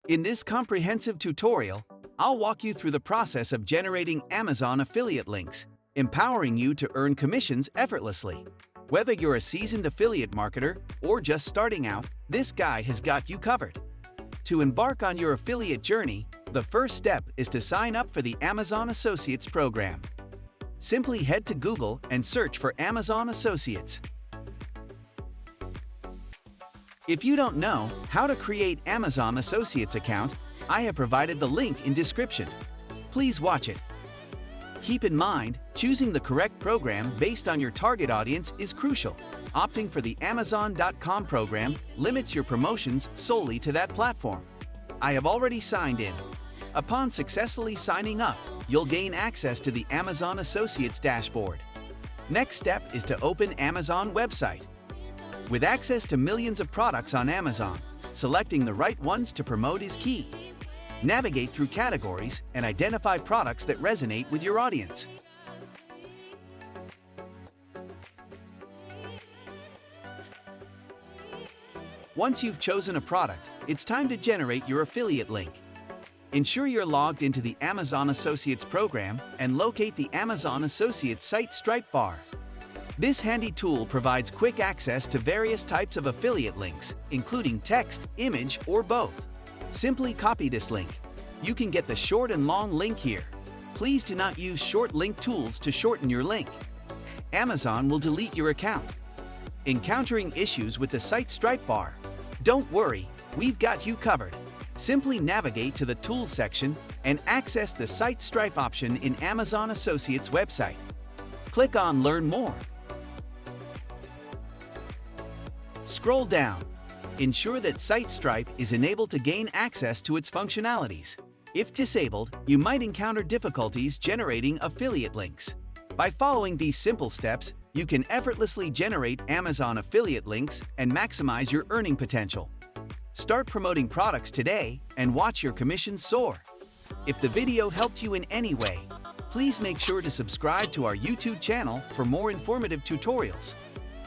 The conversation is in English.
In this comprehensive tutorial, I'll walk you through the process of generating Amazon affiliate links, empowering you to earn commissions effortlessly. Whether you're a seasoned affiliate marketer or just starting out, this guide has got you covered. To embark on your affiliate journey, the first step is to sign up for the Amazon Associates program. Simply head to Google and search for Amazon Associates. If you don't know how to create Amazon Associates account, I have provided the link in description. Please watch it. Keep in mind, choosing the correct program based on your target audience is crucial. Opting for the Amazon.com program limits your promotions solely to that platform. I have already signed in. Upon successfully signing up, you'll gain access to the Amazon Associates dashboard. Next step is to open Amazon website. With access to millions of products on Amazon, selecting the right ones to promote is key. Navigate through categories and identify products that resonate with your audience. Once you've chosen a product, it's time to generate your affiliate link. Ensure you're logged into the Amazon Associates program and locate the Amazon Associates site Stripe bar. This handy tool provides quick access to various types of affiliate links, including text, image, or both. Simply copy this link. You can get the short and long link here. Please do not use short link tools to shorten your link. Amazon will delete your account. Encountering issues with the site Stripe bar? Don't worry, we've got you covered. Simply navigate to the Tools section and access the Site Stripe option in Amazon Associates website. Click on Learn More. Scroll down. Ensure that Site Stripe is enabled to gain access to its functionalities. If disabled, you might encounter difficulties generating affiliate links. By following these simple steps, you can effortlessly generate Amazon affiliate links and maximize your earning potential. Start promoting products today and watch your commissions soar. If the video helped you in any way, please make sure to subscribe to our YouTube channel for more informative tutorials.